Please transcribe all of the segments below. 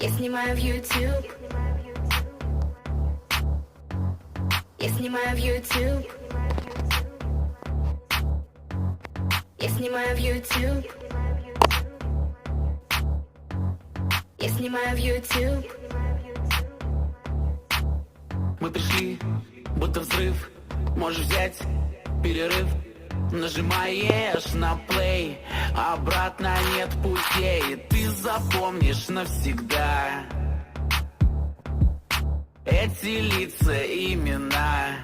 Я снимаю в YouTube. Я снимаю в YouTube. Я снимаю в YouTube. Я снимаю в YouTube. Мы пришли, будто взрыв. Можешь взять перерыв. Нажимаешь на play, обратно нет путей. Ты запомнишь навсегда эти лица, имена.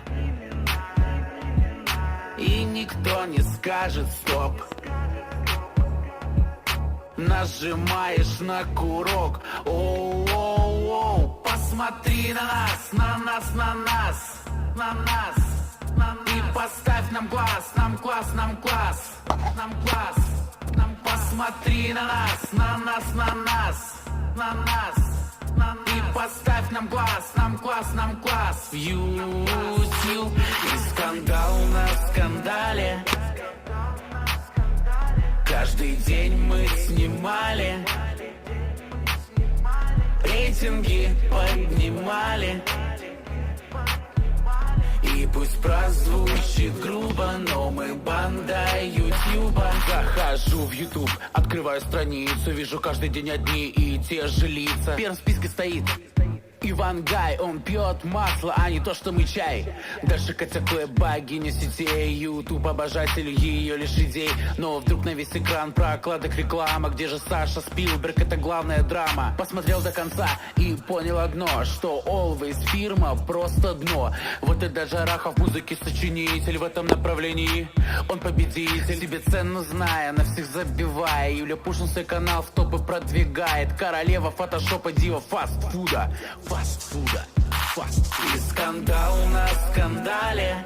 И никто не скажет стоп. Нажимаешь на курок. Оу-оу-оу. Посмотри на нас, на нас, на нас, на нас, на нас. И поставь нам глаз, нам класс, нам класс, нам класс, нам. Посмотри на нас, на нас, на нас, на нас, на нас. И поставь нам глаз, нам класс, нам класс. В YouTube. И скандал на скандале. Каждый день мы снимали, рейтинги поднимали. И пусть прозвучит грубо, но мы банда Ютуба. Захожу в Ютуб, открываю страницу, вижу каждый день одни и те же лица. В первом списке стоит Иван Гай, он пьет масло, а не то, что мы чай. Дальше Катя Клэп, богиня сетей, Ютуб, обожатель ее лишь идей. Но вдруг на весь экран прокладок реклама. Где же Саша Спилберг, это главная драма. Посмотрел до конца и понял одно, что Always фирма просто дно. Вот и даже Арахов музыки сочинитель в этом направлении. Он победитель, себе цену зная, на всех забивая. Юля Пушин свой канал в топы продвигает. Королева фотошопа, дива фастфуда. Фастфуда, фастфуда. И скандал на скандале.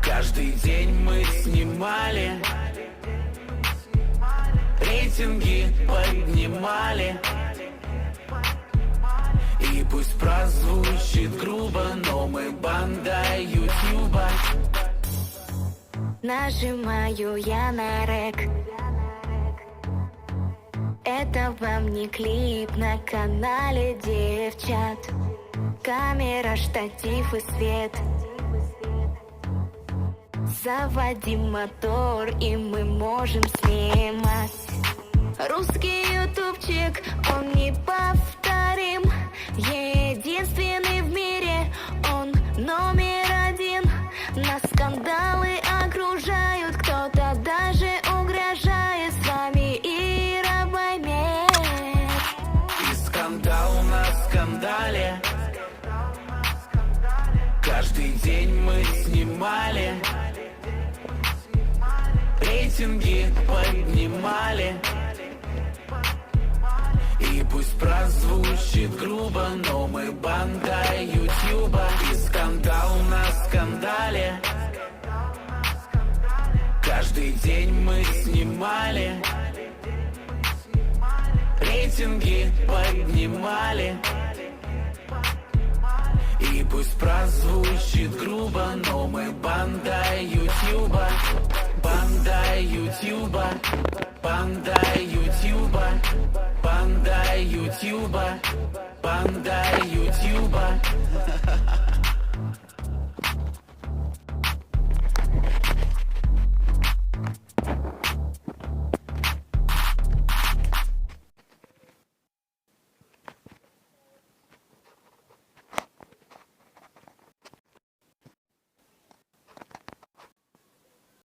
Каждый день мы снимали, рейтинги поднимали. И пусть прозвучит грубо, но мы банда Ютуба. Нажимаю я на рек. Это вам не клип на канале девчат. Камера, штатив и свет. Заводим мотор, и мы можем снимать. Русский ютубчик, он неповторим. Единственный в мире, он номер один. Нас скандалы окружают, кто-то даже угрожает. С вами Ира Баймет. И скандал на скандале. Каждый день мы снимали, рейтинги поднимали. И пусть прозвучит грубо, но мы банда Ютуба. И скандал на скандале. Каждый день мы снимали, рейтинги поднимали. И пусть прозвучит грубо, но мы банда Ютуба. Банда Ютуба. Банда Ютуба. Банда Ютуба. Банда Ютуба.